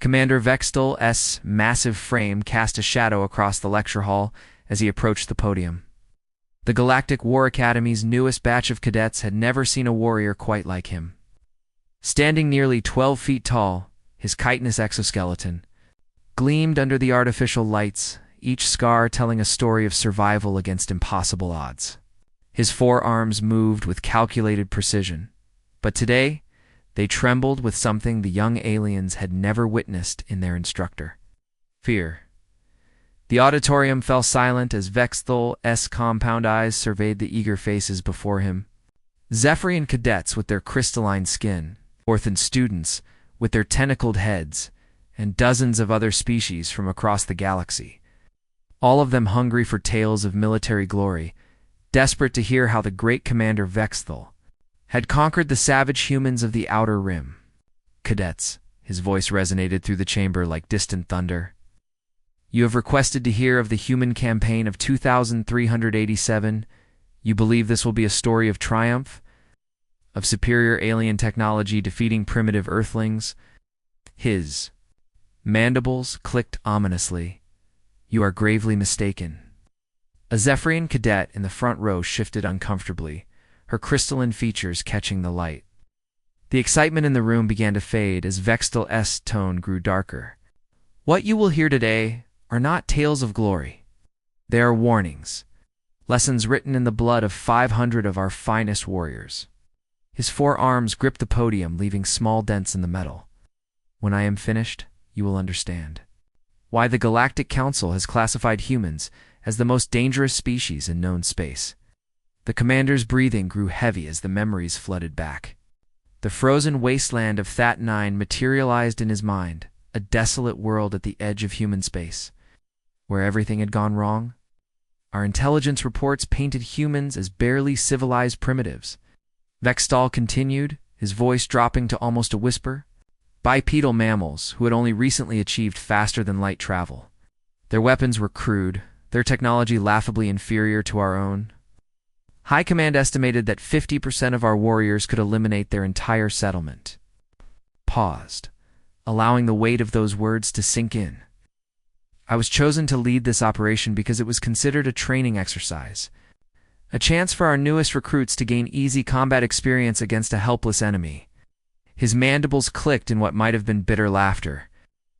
Commander Vextel's massive frame cast a shadow across the lecture hall as he approached the podium. The Galactic War Academy's newest batch of cadets had never seen a warrior quite like him. Standing nearly 12 feet tall, his chitinous exoskeleton gleamed under the artificial lights, each scar telling a story of survival against impossible odds. His forearms moved with calculated precision, but today they trembled with something the young aliens had never witnessed in their instructor: fear. The auditorium fell silent as Vextel's compound eyes surveyed the eager faces before him. Zephyrian cadets with their crystalline skin, Orthan students with their tentacled heads, and dozens of other species from across the galaxy. All of them hungry for tales of military glory, desperate to hear how the great Commander Vextel had conquered the savage humans of the Outer Rim. Cadets, his voice resonated through the chamber like distant thunder. You have requested to hear of the human campaign of 2387. You believe this will be a story of triumph, of superior alien technology defeating primitive Earthlings? His mandibles clicked ominously. You are gravely mistaken. A Zephyrian cadet in the front row shifted uncomfortably, her crystalline features catching the light. The excitement in the room began to fade as Vextel's tone grew darker. What you will hear today are not tales of glory. They are warnings, lessons written in the blood of 500 of our finest warriors. His forearms gripped the podium, leaving small dents in the metal. When I am finished, you will understand why the Galactic Council has classified humans as the most dangerous species in known space. The commander's breathing grew heavy as the memories flooded back. The frozen wasteland of That 9 materialized in his mind, a desolate world at the edge of human space, where everything had gone wrong. Our intelligence reports painted humans as barely civilized primitives. Vextel continued, his voice dropping to almost a whisper. Bipedal mammals who had only recently achieved faster-than-light travel. Their weapons were crude, their technology laughably inferior to our own. High Command estimated that 50% of our warriors could eliminate their entire settlement. Paused, allowing the weight of those words to sink in. I was chosen to lead this operation because it was considered a training exercise, a chance for our newest recruits to gain easy combat experience against a helpless enemy. His mandibles clicked in what might have been bitter laughter.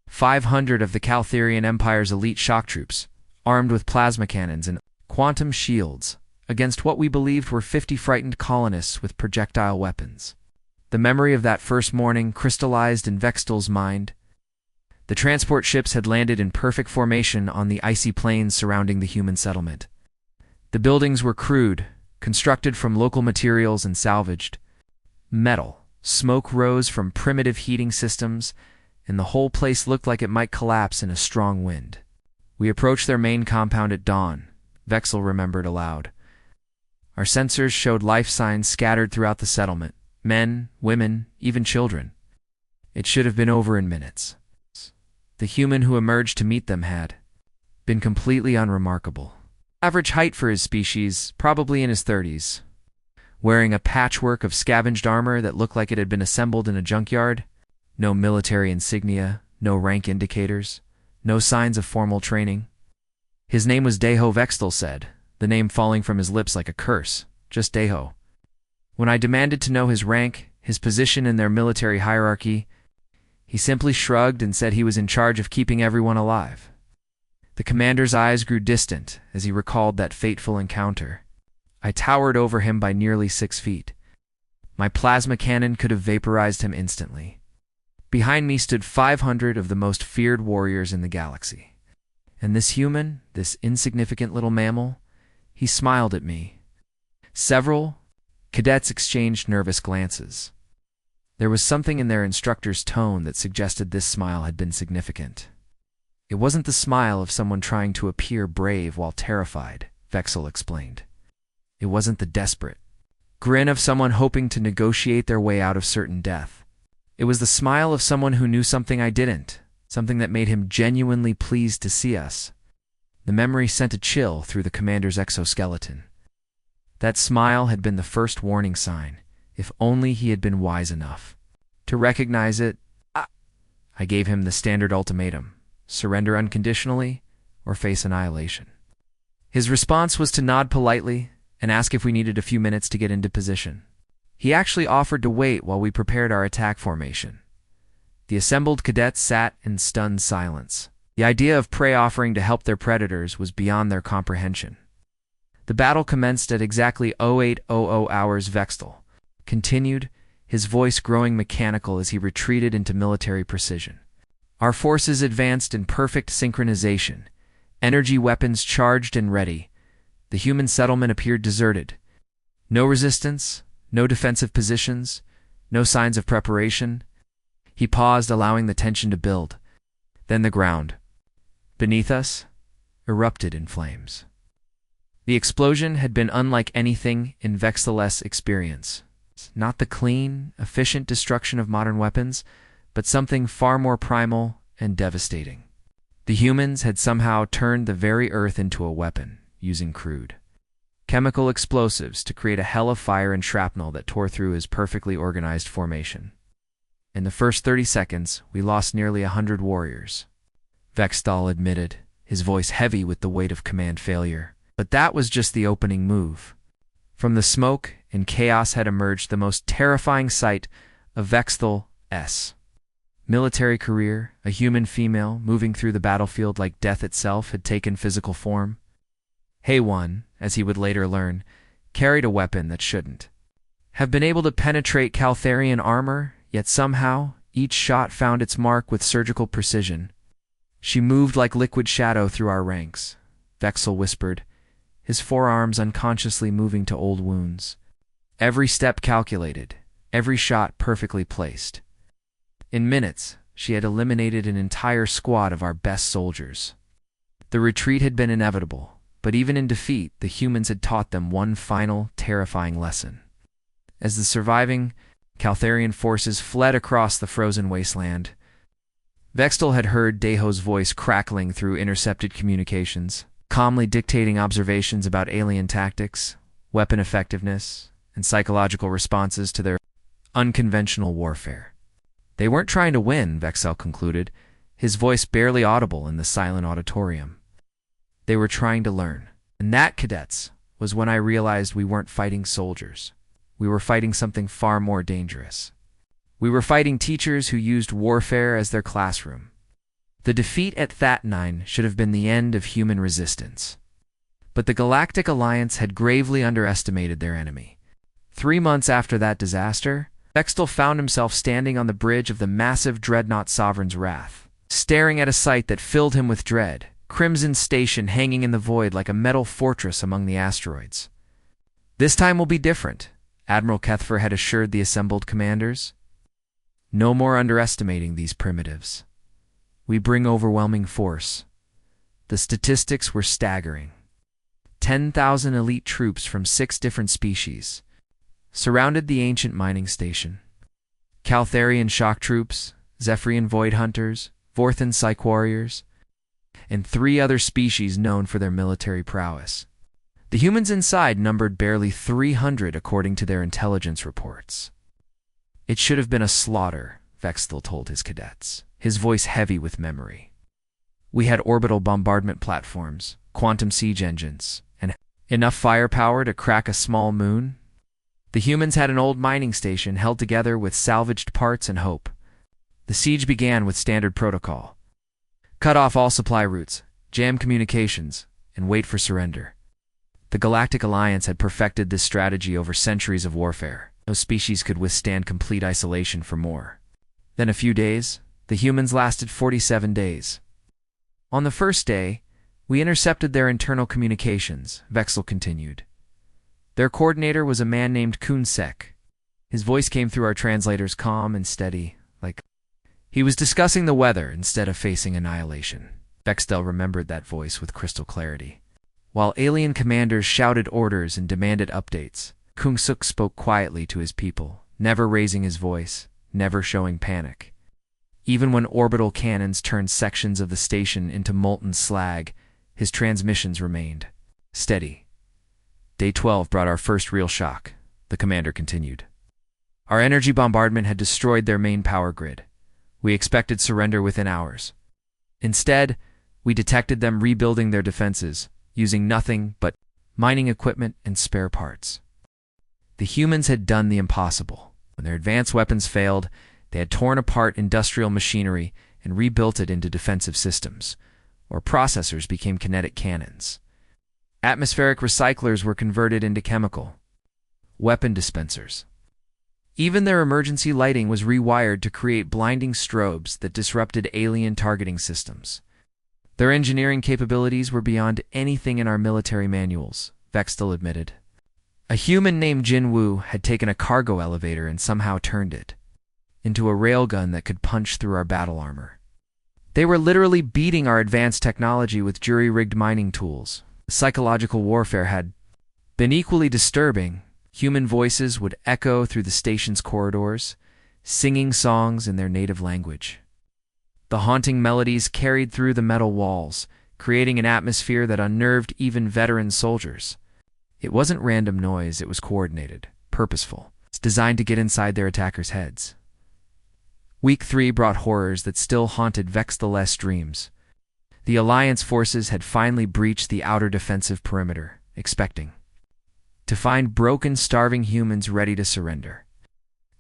500 of the Caltherian Empire's elite shock troops, armed with plasma cannons and quantum shields, against what we believed were 50 frightened colonists with projectile weapons. The memory of that first morning crystallized in Vextel's mind. The transport ships had landed in perfect formation on the icy plains surrounding the human settlement. The buildings were crude, constructed from local materials and salvaged metal. Smoke rose from primitive heating systems, and the whole place looked like it might collapse in a strong wind. We approached their main compound at dawn, Vextel remembered aloud. Our sensors showed life signs scattered throughout the settlement. Men, women, even children. It should have been over in minutes. The human who emerged to meet them had been completely unremarkable. Average height for his species, probably in his 30s. Wearing a patchwork of scavenged armor that looked like it had been assembled in a junkyard. No military insignia, no rank indicators, no signs of formal training. His name was Deho, Vextel said, the name falling from his lips like a curse. Just Deho. When I demanded to know his rank, his position in their military hierarchy, he simply shrugged and said he was in charge of keeping everyone alive. The commander's eyes grew distant as he recalled that fateful encounter. I towered over him by nearly 6 feet. My plasma cannon could have vaporized him instantly. Behind me stood 500 of the most feared warriors in the galaxy. And this human, this insignificant little mammal, he smiled at me. Several cadets exchanged nervous glances. There was something in their instructor's tone that suggested this smile had been significant. It wasn't the smile of someone trying to appear brave while terrified, Vextel explained. It wasn't the desperate grin of someone hoping to negotiate their way out of certain death. It was the smile of someone who knew something I didn't, something that made him genuinely pleased to see us. The memory sent a chill through the commander's exoskeleton. That smile had been the first warning sign, if only he had been wise enough to recognize it. I gave him the standard ultimatum: surrender unconditionally or face annihilation. His response was to nod politely and ask if we needed a few minutes to get into position. He actually offered to wait while we prepared our attack formation. The assembled cadets sat in stunned silence. The idea of prey offering to help their predators was beyond their comprehension. The battle commenced at exactly 0800 hours. Vextel continued, his voice growing mechanical as he retreated into military precision. Our forces advanced in perfect synchronization, energy weapons charged and ready. The human settlement appeared deserted. No resistance, no defensive positions, no signs of preparation. He paused, allowing the tension to build. Then the ground beneath us erupted in flames. The explosion had been unlike anything in Vextel's experience. Not the clean, efficient destruction of modern weapons, but something far more primal and devastating. The humans had somehow turned the very earth into a weapon, using crude chemical explosives to create a hell of fire and shrapnel that tore through his perfectly organized formation. In the first 30 seconds, we lost nearly 100 warriors. Vextel admitted, his voice heavy with the weight of command failure. But that was just the opening move. From the smoke and chaos had emerged the most terrifying sight of Vextel's military career. A human female moving through the battlefield like death itself had taken physical form. Hay-One, as he would later learn, carried a weapon that shouldn't have been able to penetrate Caltharian armor, yet somehow each shot found its mark with surgical precision. She moved like liquid shadow through our ranks, Vextel whispered, his forearms unconsciously moving to old wounds. Every step calculated, every shot perfectly placed. In minutes, she had eliminated an entire squad of our best soldiers. The retreat had been inevitable, but even in defeat, the humans had taught them one final, terrifying lesson. As the surviving Caltharian forces fled across the frozen wasteland, Vextel had heard Deho's voice crackling through intercepted communications, calmly dictating observations about alien tactics, weapon effectiveness, and psychological responses to their unconventional warfare. They weren't trying to win, Vextel concluded, his voice barely audible in the silent auditorium. They were trying to learn. And that, cadets, was when I realized we weren't fighting soldiers. We were fighting something far more dangerous. We were fighting teachers who used warfare as their classroom. The defeat at Thatnine should have been the end of human resistance. But the Galactic Alliance had gravely underestimated their enemy. 3 months after that disaster, Vextel found himself standing on the bridge of the massive dreadnought Sovereign's Wrath, staring at a sight that filled him with dread, Crimson Station hanging in the void like a metal fortress among the asteroids. This time will be different, Admiral Kethfer had assured the assembled commanders. No more underestimating these primitives. We bring overwhelming force. The statistics were staggering. 10,000 elite troops from 6 different species surrounded the ancient mining station. Caltharian shock troops, Zephyrian void hunters, Vorthan psych warriors, and 3 other species known for their military prowess. The humans inside numbered barely 300 according to their intelligence reports. It should have been a slaughter, Vextel told his cadets, his voice heavy with memory. We had orbital bombardment platforms, quantum siege engines, and enough firepower to crack a small moon. The humans had an old mining station held together with salvaged parts and hope. The siege began with standard protocol. Cut off all supply routes, jam communications, and wait for surrender. The Galactic Alliance had perfected this strategy over centuries of warfare. No species could withstand complete isolation for more. Then a few days, the humans lasted 47 days. On the first day, we intercepted their internal communications, Vextel continued. Their coordinator was a man named Kunsek. His voice came through our translators calm and steady, like he was discussing the weather instead of facing annihilation. Vextel remembered that voice with crystal clarity. While alien commanders shouted orders and demanded updates, Kunsuk spoke quietly to his people, never raising his voice, never showing panic. Even when orbital cannons turned sections of the station into molten slag, his transmissions remained steady. Day 12 brought our first real shock, the commander continued. Our energy bombardment had destroyed their main power grid. We expected surrender within hours. Instead, we detected them rebuilding their defenses, using nothing but mining equipment and spare parts. The humans had done the impossible. When their advanced weapons failed, they had torn apart industrial machinery and rebuilt it into defensive systems, or processors became kinetic cannons. Atmospheric recyclers were converted into chemical weapon dispensers. Even their emergency lighting was rewired to create blinding strobes that disrupted alien targeting systems. Their engineering capabilities were beyond anything in our military manuals, Vextel admitted. A human named Jin Wu had taken a cargo elevator and somehow turned it into a railgun that could punch through our battle armor. They were literally beating our advanced technology with jury-rigged mining tools. Psychological warfare had been equally disturbing. Human voices would echo through the station's corridors, singing songs in their native language. The haunting melodies carried through the metal walls, creating an atmosphere that unnerved even veteran soldiers. It wasn't random noise, it was coordinated, purposeful. It's designed to get inside their attackers' heads. Week 3 brought horrors that still haunted Vextel's dreams. The Alliance forces had finally breached the outer defensive perimeter, expecting to find broken, starving humans ready to surrender.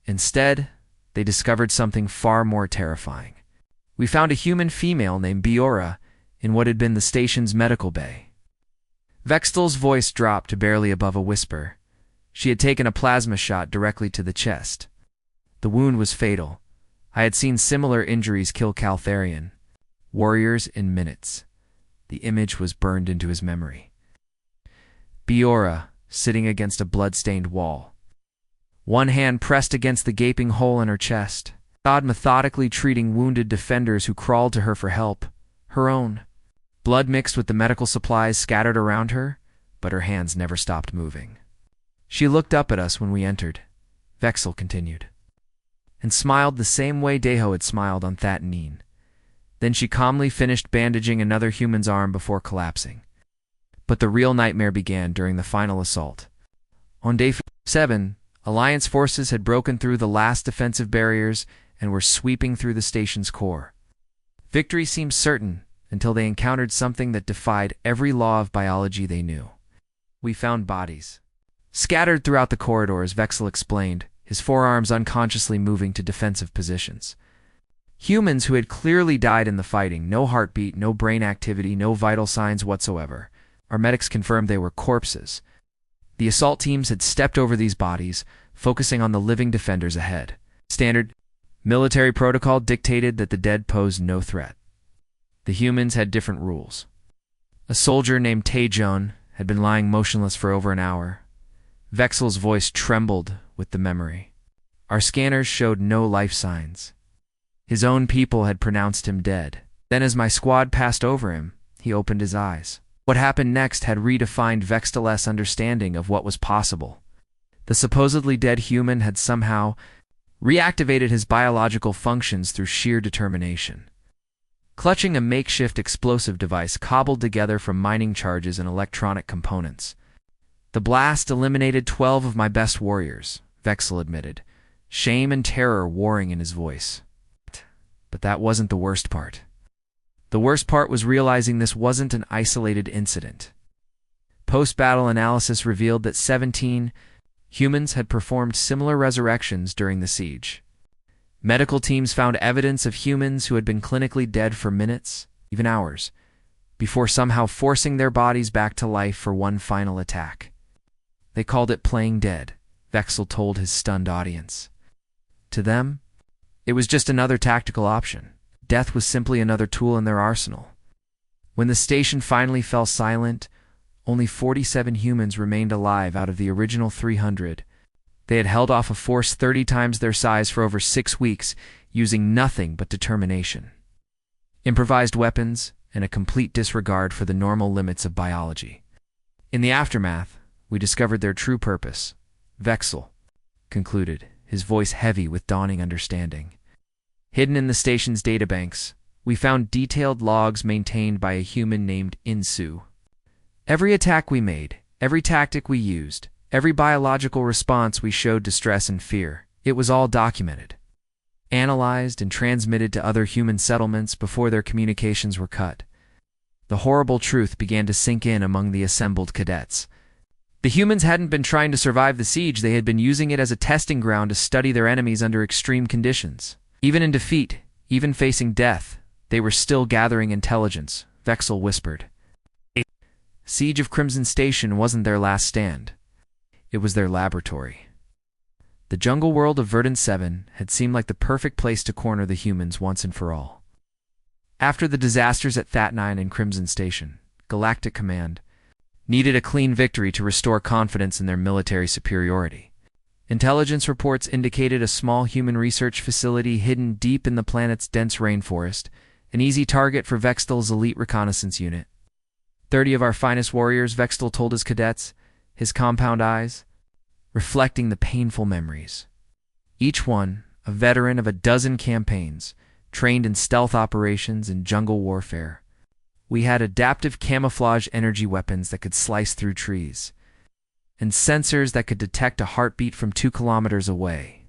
Instead, they discovered something far more terrifying. We found a human female named Biora in what had been the station's medical bay. Vextel's voice dropped to barely above a whisper. She had taken a plasma shot directly to the chest. The wound was fatal. I had seen similar injuries kill Caltharian warriors in minutes. The image was burned into his memory. Biora, sitting against a blood-stained wall. One hand pressed against the gaping hole in her chest. God methodically treating wounded defenders who crawled to her for help. Her own. Blood mixed with the medical supplies scattered around her, but her hands never stopped moving. She looked up at us when we entered, Vexel continued, and smiled the same way Deho had smiled on Thatanine. Then she calmly finished bandaging another human's arm before collapsing. But the real nightmare began during the final assault. On day 7, Alliance forces had broken through the last defensive barriers and were sweeping through the station's core. Victory seemed certain until they encountered something that defied every law of biology they knew. We found bodies scattered throughout the corridors, Vexel explained, his forearms unconsciously moving to defensive positions. Humans who had clearly died in the fighting, no heartbeat, no brain activity, no vital signs whatsoever. Our medics confirmed they were corpses. The assault teams had stepped over these bodies, focusing on the living defenders ahead. Standard military protocol dictated that the dead posed no threat. The humans had different rules. A soldier named Taejon had been lying motionless for over an hour. Vexel's voice trembled with the memory. Our scanners showed no life signs. His own people had pronounced him dead. Then as my squad passed over him, he opened his eyes. What happened next had redefined Vextel's understanding of what was possible. The supposedly dead human had somehow reactivated his biological functions through sheer determination. Clutching a makeshift explosive device cobbled together from mining charges and electronic components. The blast eliminated 12 of my best warriors, Vexel admitted, shame and terror warring in his voice. But that wasn't the worst part. The worst part was realizing this wasn't an isolated incident. Post-battle analysis revealed that 17 humans had performed similar resurrections during the siege. Medical teams found evidence of humans who had been clinically dead for minutes, even hours, before somehow forcing their bodies back to life for one final attack. They called it playing dead, Vexel told his stunned audience. To them, it was just another tactical option. Death was simply another tool in their arsenal. When the station finally fell silent, only 47 humans remained alive out of the original 300. They had held off a force 30 times their size for over 6 weeks, using nothing but determination, improvised weapons, and a complete disregard for the normal limits of biology. In the aftermath, we discovered their true purpose, Vexel concluded, his voice heavy with dawning understanding. Hidden in the station's databanks, we found detailed logs maintained by a human named Insu. Every attack we made, every tactic we used, every biological response we showed to stress and fear, it was all documented. analyzed, and transmitted to other human settlements before their communications were cut. The horrible truth began to sink in among the assembled cadets. The humans hadn't been trying to survive the siege, they had been using it as a testing ground to study their enemies under extreme conditions. Even in defeat, even facing death, they were still gathering intelligence, Vexel whispered. Siege of Crimson Station wasn't their last stand. It was their laboratory. The jungle world of Verdant 7 had seemed like the perfect place to corner the humans once and for all. After the disasters at That 9 and Crimson Station, Galactic Command needed a clean victory to restore confidence in their military superiority. Intelligence reports indicated a small human research facility hidden deep in the planet's dense rainforest, an easy target for Vextel's elite reconnaissance unit. 30 of our finest warriors, Vextel told his cadets, his compound eyes reflecting the painful memories. Each one, a veteran of a dozen campaigns, trained in stealth operations and jungle warfare. We had adaptive camouflage energy weapons that could slice through trees, and sensors that could detect a heartbeat from 2 kilometers away.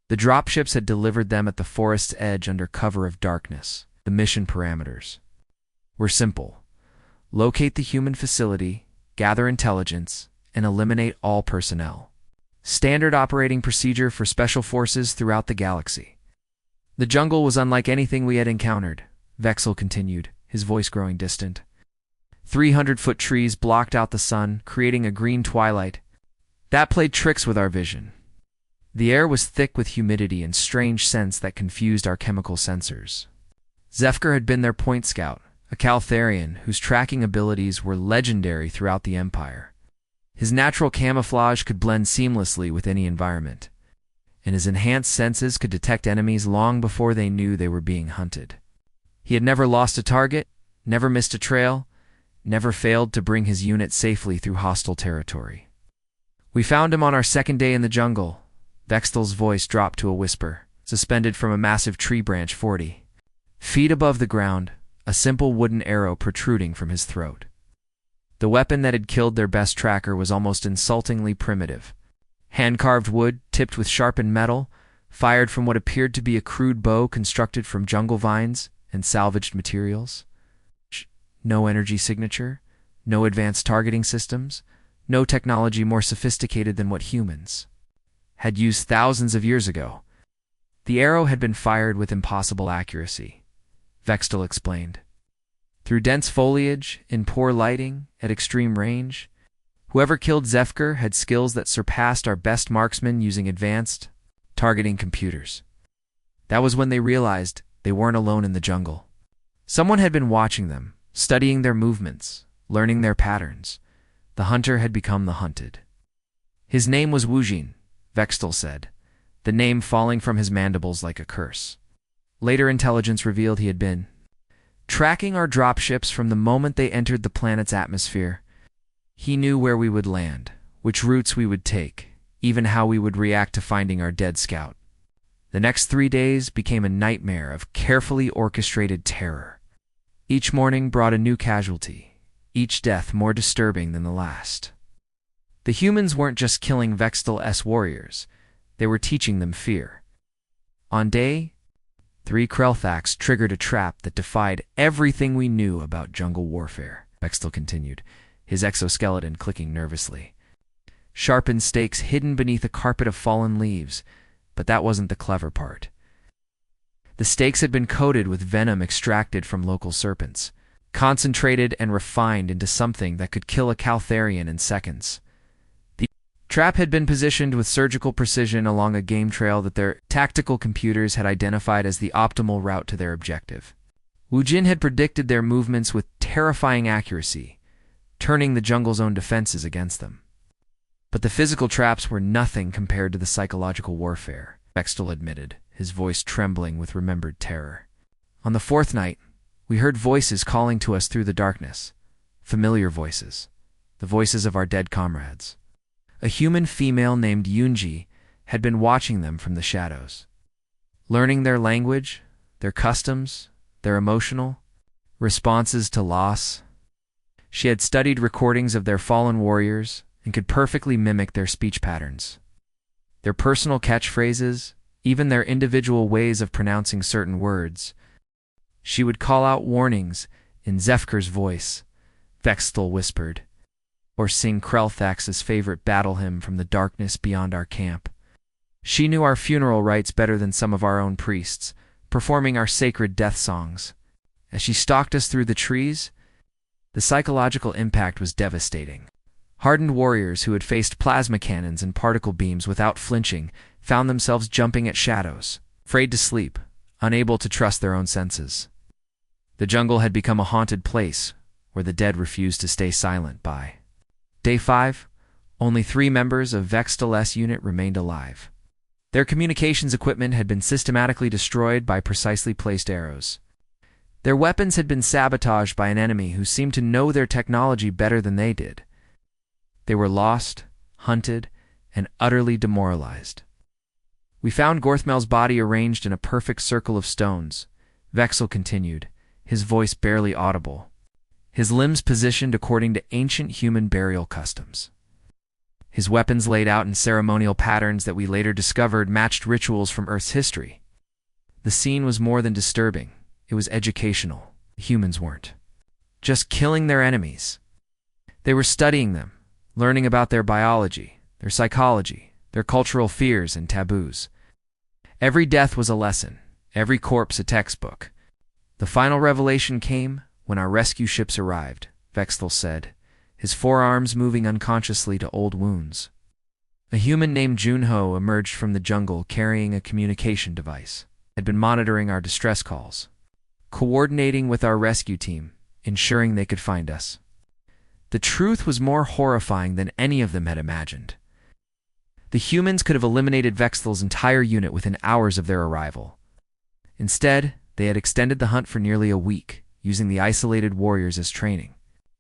The dropships had delivered them at the forest's edge under cover of darkness. The mission parameters were simple. Locate the human facility, gather intelligence, and eliminate all personnel. Standard operating procedure for special forces throughout the galaxy. The jungle was unlike anything we had encountered, Vexel continued, his voice growing distant. 300-foot trees blocked out the sun, creating a green twilight. That played tricks with our vision. The air was thick with humidity and strange scents that confused our chemical sensors. Zefker had been their point scout, a Caltharian whose tracking abilities were legendary throughout the Empire. His natural camouflage could blend seamlessly with any environment, and his enhanced senses could detect enemies long before they knew they were being hunted. He had never lost a target, never missed a trail, never failed to bring his unit safely through hostile territory. We found him on our second day in the jungle. Vextel's voice dropped to a whisper, suspended from a massive tree branch 40 feet above the ground, a simple wooden arrow protruding from his throat. The weapon that had killed their best tracker was almost insultingly primitive. Hand-carved wood, tipped with sharpened metal, fired from what appeared to be a crude bow constructed from jungle vines and salvaged materials. No energy signature, no advanced targeting systems, no technology more sophisticated than what humans had used thousands of years ago. The arrow had been fired with impossible accuracy, Vextel explained. Through dense foliage, in poor lighting, at extreme range, whoever killed Zefker had skills that surpassed our best marksmen using advanced targeting computers. That was when they realized they weren't alone in the jungle. Someone had been watching them, studying their movements, learning their patterns. The hunter had become the hunted. His name was Wujin, Vextel said, the name falling from his mandibles like a curse. Later intelligence revealed he had been tracking our dropships from the moment they entered the planet's atmosphere. He knew where we would land, which routes we would take, even how we would react to finding our dead scout. The next 3 days became a nightmare of carefully orchestrated terror. Each morning brought a new casualty, each death more disturbing than the last. The humans weren't just killing Vextel's warriors, they were teaching them fear. On day 3, Krelthax triggered a trap that defied everything we knew about jungle warfare, Vextel continued, his exoskeleton clicking nervously. Sharpened stakes hidden beneath a carpet of fallen leaves, but that wasn't the clever part. The stakes had been coated with venom extracted from local serpents, concentrated and refined into something that could kill a Caltharian in seconds. The trap had been positioned with surgical precision along a game trail that their tactical computers had identified as the optimal route to their objective. Wujin had predicted their movements with terrifying accuracy, turning the jungle's own defenses against them. But the physical traps were nothing compared to the psychological warfare, Vextel admitted, his voice trembling with remembered terror. On the 4th night, we heard voices calling to us through the darkness, familiar voices, the voices of our dead comrades. A human female named Yunji had been watching them from the shadows, learning their language, their customs, their emotional responses to loss. She had studied recordings of their fallen warriors and could perfectly mimic their speech patterns. Their personal catchphrases, even their individual ways of pronouncing certain words. She would call out warnings in Zefkar's voice, Vexthal whispered, or sing Krelthax's favorite battle hymn from the darkness beyond our camp. She knew our funeral rites better than some of our own priests, performing our sacred death songs. As she stalked us through the trees, the psychological impact was devastating. Hardened warriors who had faced plasma cannons and particle beams without flinching found themselves jumping at shadows, afraid to sleep, unable to trust their own senses. The jungle had become a haunted place where the dead refused to stay silent. By Day 5, only 3 members of Vextal's unit remained alive. Their communications equipment had been systematically destroyed by precisely placed arrows. Their weapons had been sabotaged by an enemy who seemed to know their technology better than they did. They were lost, hunted, and utterly demoralized. We found Gorthmel's body arranged in a perfect circle of stones, Vexel continued, his voice barely audible, his limbs positioned according to ancient human burial customs. His weapons laid out in ceremonial patterns that we later discovered matched rituals from Earth's history. The scene was more than disturbing. It was educational. Humans weren't just killing their enemies. They were studying them, learning about their biology, their psychology, their cultural fears and taboos. Every death was a lesson, every corpse a textbook. The final revelation came when our rescue ships arrived, Vexthal said, his forearms moving unconsciously to old wounds. A human named Junho emerged from the jungle carrying a communication device, had been monitoring our distress calls, coordinating with our rescue team, ensuring they could find us. The truth was more horrifying than any of them had imagined. The humans could have eliminated Vexthal's entire unit within hours of their arrival. Instead, they had extended the hunt for nearly a week, using the isolated warriors as training,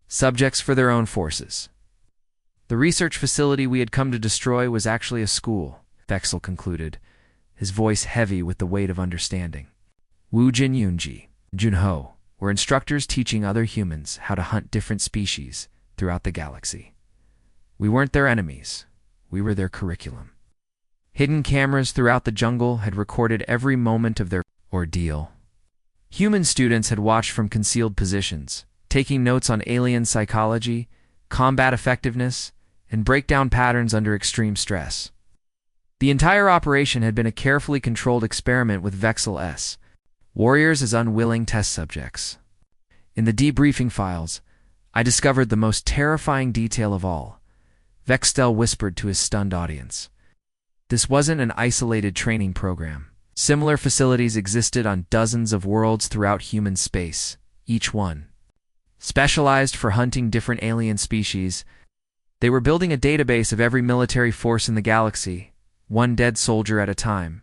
subjects for their own forces. The research facility we had come to destroy was actually a school, Vexel concluded, his voice heavy with the weight of understanding. Wu Jin Yunji, Junho, were instructors teaching other humans how to hunt different species throughout the galaxy. We weren't their enemies. We were their curriculum. Hidden cameras throughout the jungle had recorded every moment of their ordeal. Human students had watched from concealed positions, taking notes on alien psychology, combat effectiveness, and breakdown patterns under extreme stress. The entire operation had been a carefully controlled experiment with Vexel-S, warriors as unwilling test subjects. In the debriefing files, I discovered the most terrifying detail of all. Vextel whispered to his stunned audience. This wasn't an isolated training program. Similar facilities existed on dozens of worlds throughout human space, each one specialized for hunting different alien species. They were building a database of every military force in the galaxy, one dead soldier at a time.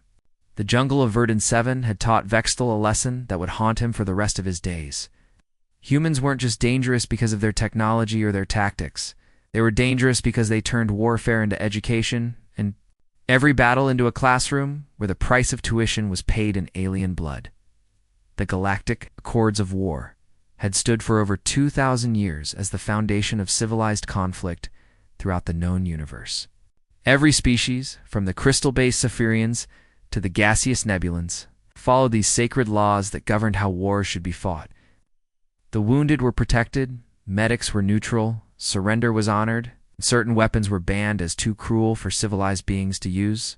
The jungle of Verdun 7 had taught Vextel a lesson that would haunt him for the rest of his days. Humans weren't just dangerous because of their technology or their tactics. They were dangerous because they turned warfare into education, and every battle into a classroom where the price of tuition was paid in alien blood. The Galactic Accords of War had stood for over 2,000 years as the foundation of civilized conflict throughout the known universe. Every species, from the crystal-based Saphirians to the gaseous Nebulans, followed these sacred laws that governed how wars should be fought. The wounded were protected, medics were neutral, surrender was honored, and certain weapons were banned as too cruel for civilized beings to use.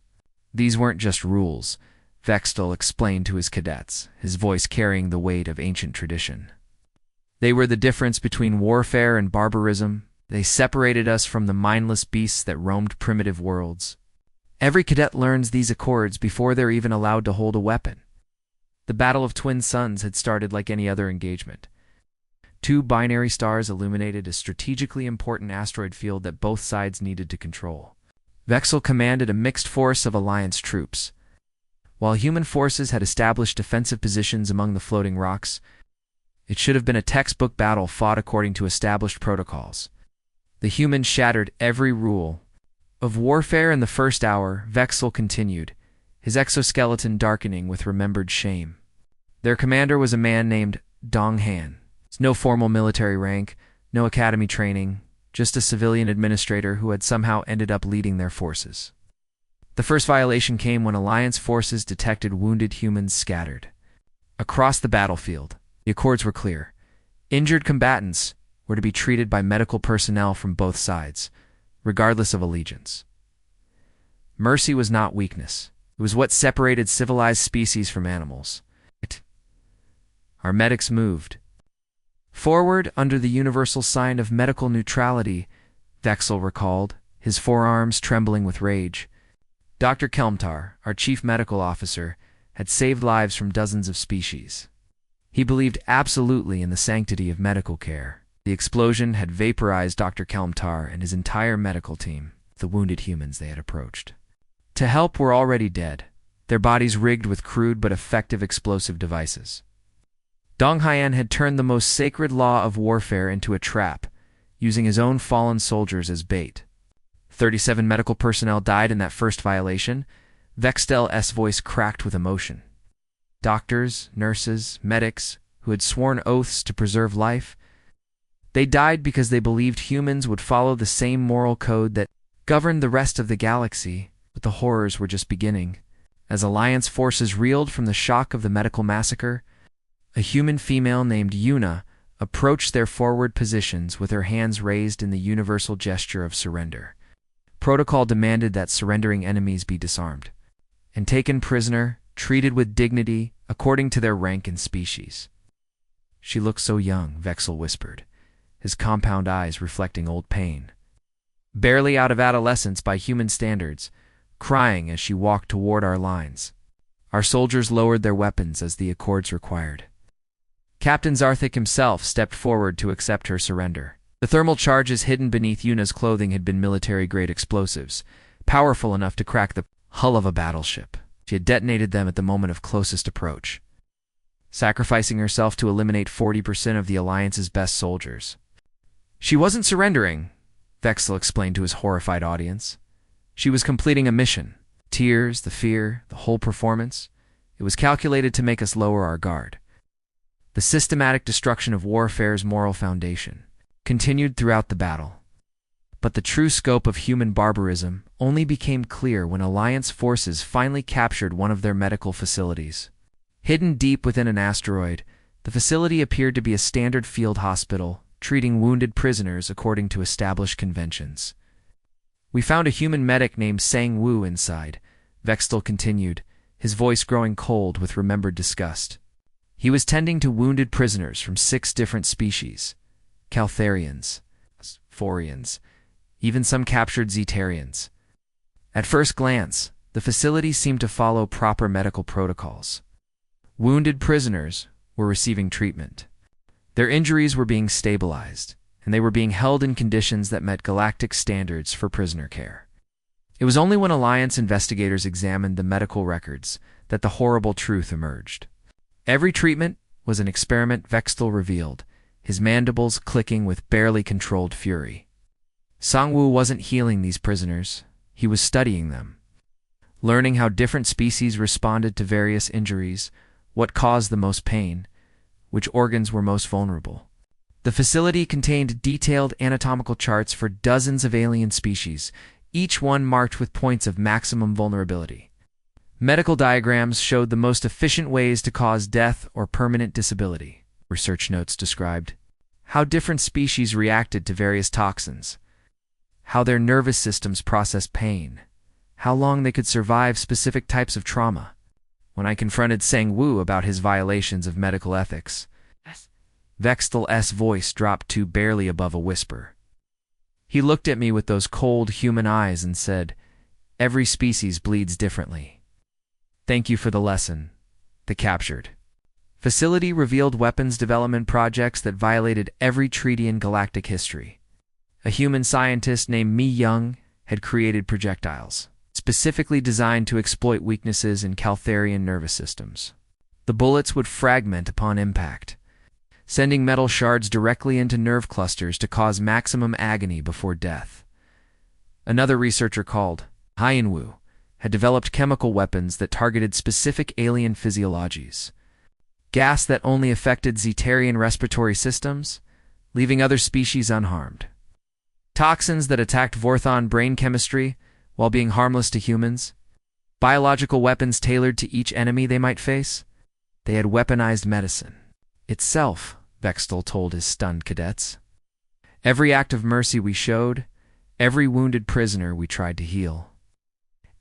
These weren't just rules, Vextel explained to his cadets, his voice carrying the weight of ancient tradition. They were the difference between warfare and barbarism. They separated us from the mindless beasts that roamed primitive worlds. Every cadet learns these accords before they're even allowed to hold a weapon. The Battle of Twin Suns had started like any other engagement. 2 binary stars illuminated a strategically important asteroid field that both sides needed to control. Vexel commanded a mixed force of Alliance troops. While human forces had established defensive positions among the floating rocks, it should have been a textbook battle fought according to established protocols. The humans shattered every rule of warfare in the first hour, Vexel continued, his exoskeleton darkening with remembered shame. Their commander was a man named Dong Han. No formal military rank, no academy training, just a civilian administrator who had somehow ended up leading their forces. The first violation came when Alliance forces detected wounded humans scattered across the battlefield. The accords were clear. Injured combatants were to be treated by medical personnel from both sides, regardless of allegiance. Mercy was not weakness. It was what separated civilized species from animals. Our medics moved forward under the universal sign of medical neutrality, Vexel recalled, his forearms trembling with rage. Dr. Kelmtar, our chief medical officer, had saved lives from dozens of species. He believed absolutely in the sanctity of medical care. The explosion had vaporized Dr. Kelmtar and his entire medical team, the wounded humans they had approached. To help were already dead, their bodies rigged with crude but effective explosive devices. Dong Haiyan had turned the most sacred law of warfare into a trap, using his own fallen soldiers as bait. 37 medical personnel died in that first violation. Vextel's voice cracked with emotion. Doctors, nurses, medics, who had sworn oaths to preserve life, they died because they believed humans would follow the same moral code that governed the rest of the galaxy, but the horrors were just beginning. As Alliance forces reeled from the shock of the medical massacre, a human female named Yuna approached their forward positions with her hands raised in the universal gesture of surrender. Protocol demanded that surrendering enemies be disarmed and taken prisoner, treated with dignity according to their rank and species. She looked so young, Vexel whispered, his compound eyes reflecting old pain. Barely out of adolescence by human standards, crying as she walked toward our lines. Our soldiers lowered their weapons as the accords required. Captain Zarthik himself stepped forward to accept her surrender. The thermal charges hidden beneath Yuna's clothing had been military-grade explosives, powerful enough to crack the hull of a battleship. She had detonated them at the moment of closest approach, sacrificing herself to eliminate 40% of the Alliance's best soldiers. She wasn't surrendering, Vexel explained to his horrified audience. She was completing a mission. Tears, the fear, the whole performance. It was calculated to make us lower our guard. The systematic destruction of warfare's moral foundation continued throughout the battle. But the true scope of human barbarism only became clear when Alliance forces finally captured one of their medical facilities. Hidden deep within an asteroid, the facility appeared to be a standard field hospital, treating wounded prisoners according to established conventions. We found a human medic named Sang Wu inside, Vextel continued, his voice growing cold with remembered disgust. He was tending to wounded prisoners from 6 different species: Caltharians, Phorians, even some captured Zetarians. At first glance, the facility seemed to follow proper medical protocols. Wounded prisoners were receiving treatment. Their injuries were being stabilized, and they were being held in conditions that met galactic standards for prisoner care. It was only when Alliance investigators examined the medical records that the horrible truth emerged. Every treatment was an experiment, Vextel revealed, his mandibles clicking with barely controlled fury. Sangwoo wasn't healing these prisoners, he was studying them, learning how different species responded to various injuries, what caused the most pain, which organs were most vulnerable. The facility contained detailed anatomical charts for dozens of alien species, each one marked with points of maximum vulnerability. Medical diagrams showed the most efficient ways to cause death or permanent disability, research notes described, how different species reacted to various toxins, how their nervous systems processed pain, how long they could survive specific types of trauma. When I confronted Sang Wu about his violations of medical ethics, Vextel's voice dropped to barely above a whisper. He looked at me with those cold human eyes and said, "Every species bleeds differently. Thank you for the lesson." The captured facility revealed weapons development projects that violated every treaty in galactic history. A human scientist named Mi Young had created projectiles, specifically designed to exploit weaknesses in Caltharian nervous systems. The bullets would fragment upon impact, sending metal shards directly into nerve clusters to cause maximum agony before death. Another researcher called Haiyanwu had developed chemical weapons that targeted specific alien physiologies. Gas that only affected Zetarian respiratory systems, leaving other species unharmed. Toxins that attacked Vorthon brain chemistry while being harmless to humans. biological weapons tailored to each enemy they might face. They had weaponized medicine itself, Vextel told his stunned cadets. Every act of mercy we showed, every wounded prisoner we tried to heal,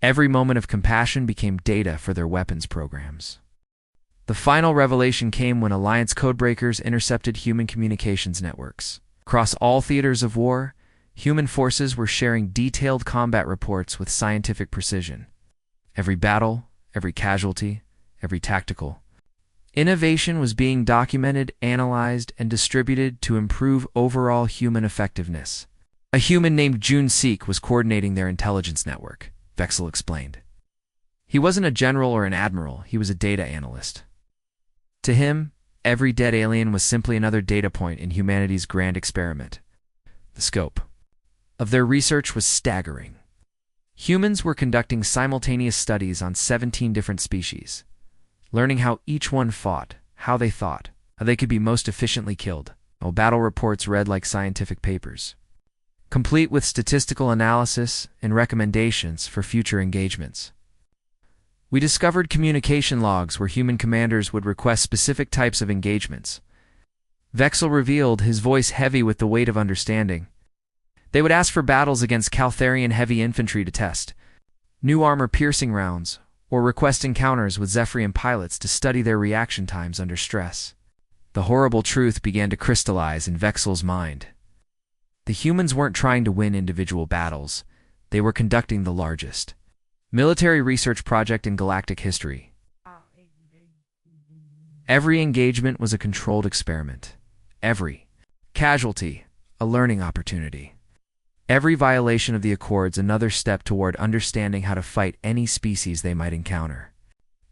every moment of compassion became data for their weapons programs. The final revelation came when Alliance codebreakers intercepted human communications networks. Across all theaters of war, human forces were sharing detailed combat reports with scientific precision. Every battle, every casualty, every tactical innovation was being documented, analyzed, and distributed to improve overall human effectiveness. A human named Jun Seek was coordinating their intelligence network, Vexel explained. He wasn't a general or an admiral, he was a data analyst. To him, every dead alien was simply another data point in humanity's grand experiment. The scope of their research was staggering. Humans were conducting simultaneous studies on 17 different species, learning how each one fought, how they thought, how they could be most efficiently killed, while battle reports read like scientific papers, complete with statistical analysis and recommendations for future engagements. We discovered communication logs where human commanders would request specific types of engagements. Vexel revealed, his voice heavy with the weight of understanding. They would ask for battles against Caltharian heavy infantry to test, new armor-piercing rounds, or request encounters with Zephyrian pilots to study their reaction times under stress. The horrible truth began to crystallize in Vexel's mind. The humans weren't trying to win individual battles. They were conducting the largest military research project in galactic history. Every engagement was a controlled experiment. Every casualty, a learning opportunity. Every violation of the Accords another step toward understanding how to fight any species they might encounter.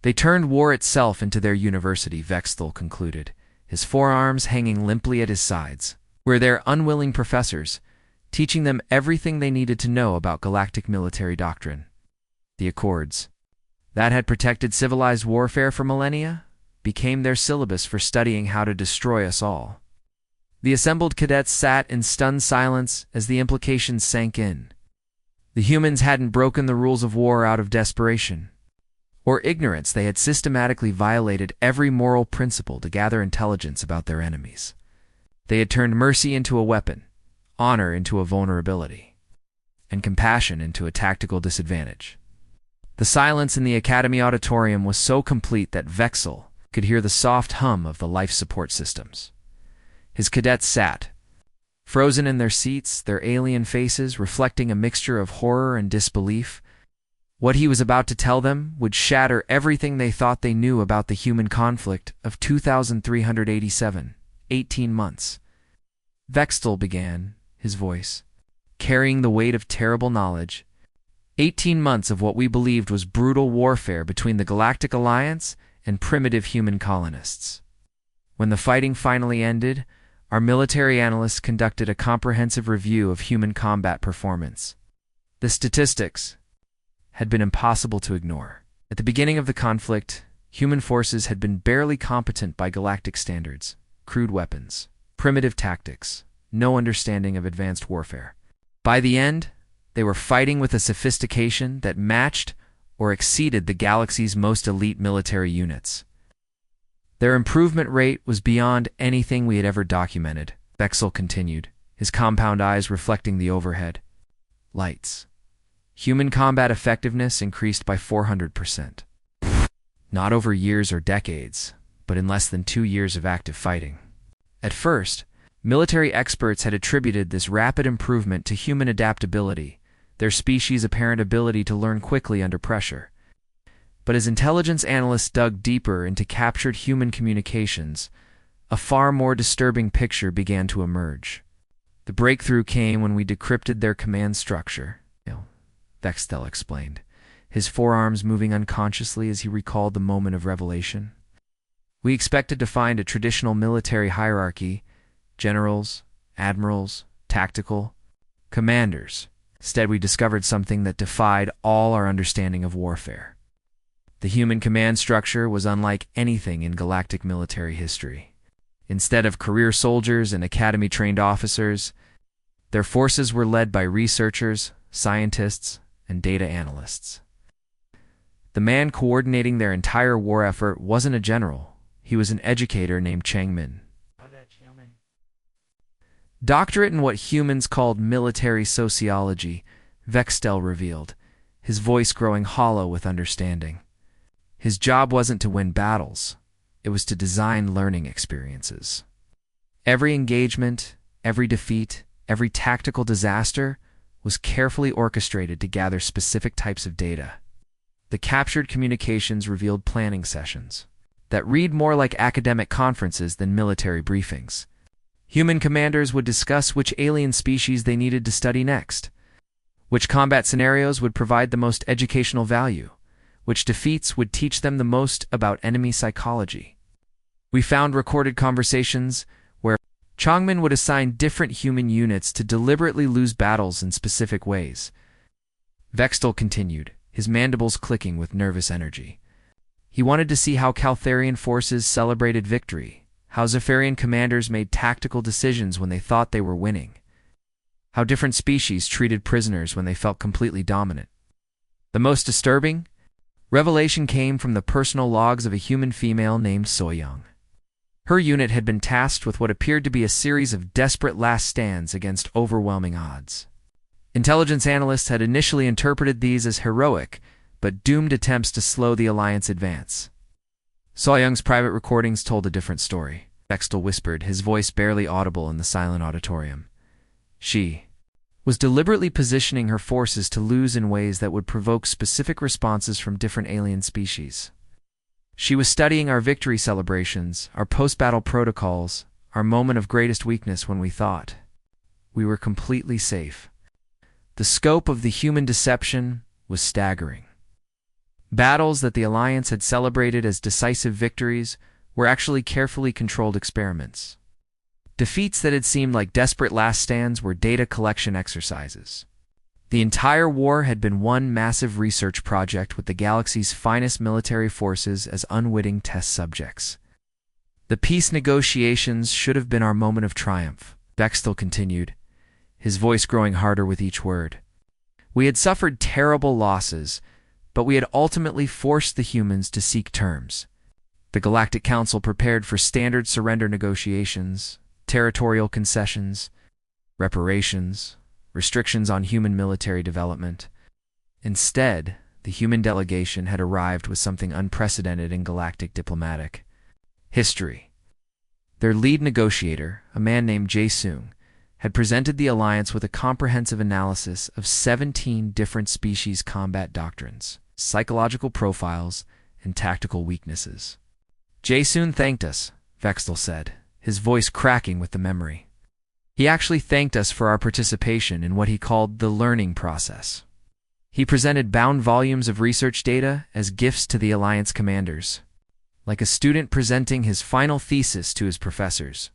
They turned war itself into their university, Vextel concluded, his forearms hanging limply at his sides, were their unwilling professors, teaching them everything they needed to know about galactic military doctrine. The Accords, that had protected civilized warfare for millennia, became their syllabus for studying how to destroy us all. The assembled cadets sat in stunned silence as the implications sank in. The humans hadn't broken the rules of war out of desperation or ignorance. They had systematically violated every moral principle to gather intelligence about their enemies. They had turned mercy into a weapon, honor into a vulnerability, and compassion into a tactical disadvantage. The silence in the Academy auditorium was so complete that Vexel could hear the soft hum of the life support systems. His cadets sat, frozen in their seats, their alien faces reflecting a mixture of horror and disbelief. What he was about to tell them would shatter everything they thought they knew about the human conflict of 2,387, 18 months. Vextel began, his voice carrying the weight of terrible knowledge. 18 months of what we believed was brutal warfare between the Galactic Alliance and primitive human colonists. When the fighting finally ended, our military analysts conducted a comprehensive review of human combat performance. The statistics had been impossible to ignore. At the beginning of the conflict, human forces had been barely competent by galactic standards, crude weapons, primitive tactics, no understanding of advanced warfare. By the end, they were fighting with a sophistication that matched or exceeded the galaxy's most elite military units. Their improvement rate was beyond anything we had ever documented, Vexel continued, his compound eyes reflecting the overhead lights. Human combat effectiveness increased by 400%. Not over years or decades, but in less than 2 years of active fighting. At first, military experts had attributed this rapid improvement to human adaptability, their species' apparent ability to learn quickly under pressure. But as intelligence analysts dug deeper into captured human communications, a far more disturbing picture began to emerge. The breakthrough came when we decrypted their command structure, Vextel explained, his forearms moving unconsciously as he recalled the moment of revelation. We expected to find a traditional military hierarchy, generals, admirals, tactical, commanders. Instead, we discovered something that defied all our understanding of warfare. The human command structure was unlike anything in galactic military history. Instead of career soldiers and academy-trained officers, their forces were led by researchers, scientists, and data analysts. The man coordinating their entire war effort wasn't a general. He was an educator named Changmin. Doctorate in what humans called military sociology, Vextel revealed, his voice growing hollow with understanding. His job wasn't to win battles. It was to design learning experiences. Every engagement, every defeat, every tactical disaster was carefully orchestrated to gather specific types of data. The captured communications revealed planning sessions that read more like academic conferences than military briefings. Human commanders would discuss which alien species they needed to study next, which combat scenarios would provide the most educational value, which defeats would teach them the most about enemy psychology. We found recorded conversations where Changmin would assign different human units to deliberately lose battles in specific ways. Vextel continued, his mandibles clicking with nervous energy. He wanted to see how Caltharian forces celebrated victory, how Zephyrian commanders made tactical decisions when they thought they were winning, how different species treated prisoners when they felt completely dominant. The most disturbing revelation came from the personal logs of a human female named Soyoung. Her unit had been tasked with what appeared to be a series of desperate last stands against overwhelming odds. Intelligence analysts had initially interpreted these as heroic, but doomed attempts to slow the Alliance advance. Soyoung's private recordings told a different story. Vextel whispered, his voice barely audible in the silent auditorium. She was deliberately positioning her forces to lose in ways that would provoke specific responses from different alien species. She was studying our victory celebrations, our post-battle protocols, our moment of greatest weakness when we thought we were completely safe. The scope of the human deception was staggering. Battles that the Alliance had celebrated as decisive victories were actually carefully controlled experiments. Defeats that had seemed like desperate last stands were data collection exercises. The entire war had been one massive research project with the galaxy's finest military forces as unwitting test subjects. The peace negotiations should have been our moment of triumph, Vextel continued, his voice growing harder with each word. We had suffered terrible losses, but we had ultimately forced the humans to seek terms. The Galactic Council prepared for standard surrender negotiations, territorial concessions, reparations, restrictions on human military development. Instead, the human delegation had arrived with something unprecedented in galactic diplomatic history. Their lead negotiator, a man named Jae-Sung, had presented the Alliance with a comprehensive analysis of 17 different species combat doctrines, psychological profiles, and tactical weaknesses. Jae-Sung thanked us, Vextel said, his voice cracking with the memory. He actually thanked us for our participation in what he called the learning process. He presented bound volumes of research data as gifts to the Alliance commanders, like a student presenting his final thesis to his professors.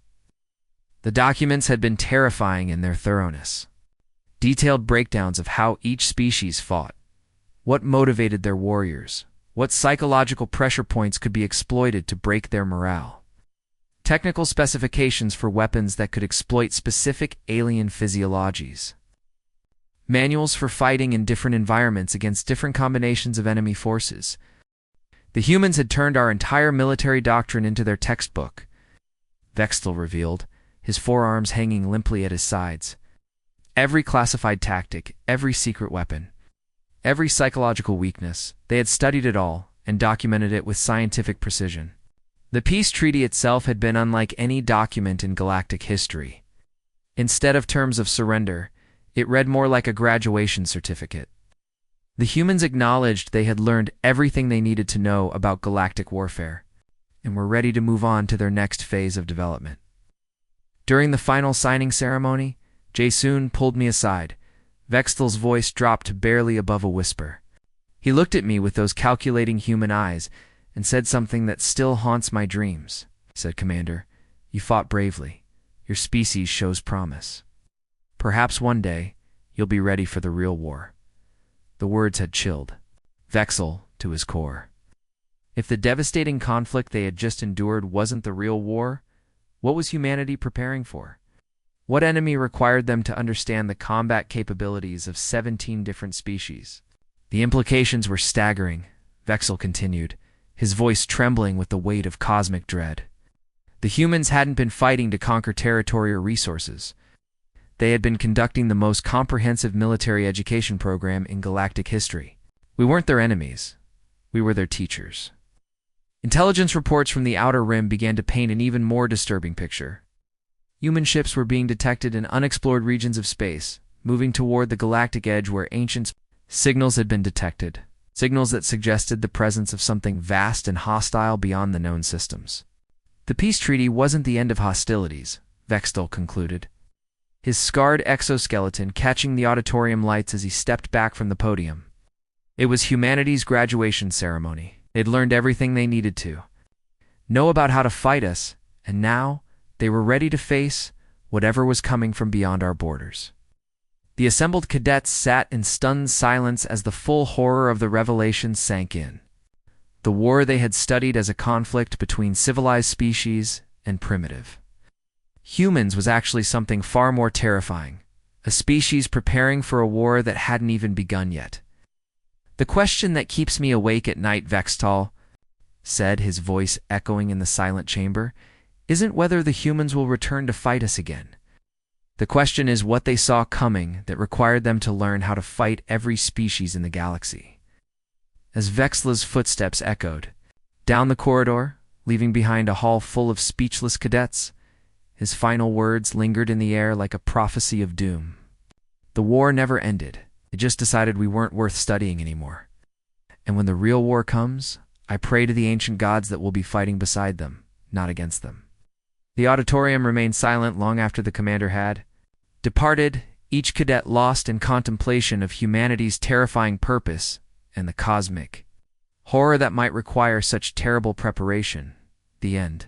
The documents had been terrifying in their thoroughness. Detailed breakdowns of how each species fought, what motivated their warriors, what psychological pressure points could be exploited to break their morale. Technical specifications for weapons that could exploit specific alien physiologies. Manuals for fighting in different environments against different combinations of enemy forces. The humans had turned our entire military doctrine into their textbook, Vextel revealed, his forearms hanging limply at his sides. Every classified tactic, every secret weapon, every psychological weakness, they had studied it all and documented it with scientific precision. The peace treaty itself had been unlike any document in galactic history. Instead of terms of surrender, it read more like a graduation certificate. The humans acknowledged they had learned everything they needed to know about galactic warfare, and were ready to move on to their next phase of development. During the final signing ceremony, Jae-Sung pulled me aside. Vextel's voice dropped barely above a whisper. He looked at me with those calculating human eyes and said something that still haunts my dreams. Said, Commander, you fought bravely. Your species shows promise. Perhaps one day, you'll be ready for the real war. The words had chilled Vextel to his core. If the devastating conflict they had just endured wasn't the real war, what was humanity preparing for? What enemy required them to understand the combat capabilities of 17 different species? The implications were staggering, Vexel continued, his voice trembling with the weight of cosmic dread. The humans hadn't been fighting to conquer territory or resources. They had been conducting the most comprehensive military education program in galactic history. We weren't their enemies. We were their teachers. Intelligence reports from the Outer Rim began to paint an even more disturbing picture. Human ships were being detected in unexplored regions of space, moving toward the galactic edge where ancient signals had been detected, signals that suggested the presence of something vast and hostile beyond the known systems. The peace treaty wasn't the end of hostilities, Vexel concluded, his scarred exoskeleton catching the auditorium lights as he stepped back from the podium. It was humanity's graduation ceremony. They'd learned everything they needed to know about how to fight us, and now they were ready to face whatever was coming from beyond our borders. The assembled cadets sat in stunned silence as the full horror of the revelation sank in. The war they had studied as a conflict between civilized species and primitive humans was actually something far more terrifying, a species preparing for a war that hadn't even begun yet. The question that keeps me awake at night, Vexel said, his voice echoing in the silent chamber, isn't whether the humans will return to fight us again. The question is what they saw coming that required them to learn how to fight every species in the galaxy. As Vexel's footsteps echoed down the corridor, leaving behind a hall full of speechless cadets, his final words lingered in the air like a prophecy of doom. The war never ended. It just decided we weren't worth studying anymore. And when the real war comes, I pray to the ancient gods that we'll be fighting beside them, not against them. The auditorium remained silent long after the commander had departed, each cadet lost in contemplation of humanity's terrifying purpose and the cosmic horror that might require such terrible preparation. The end.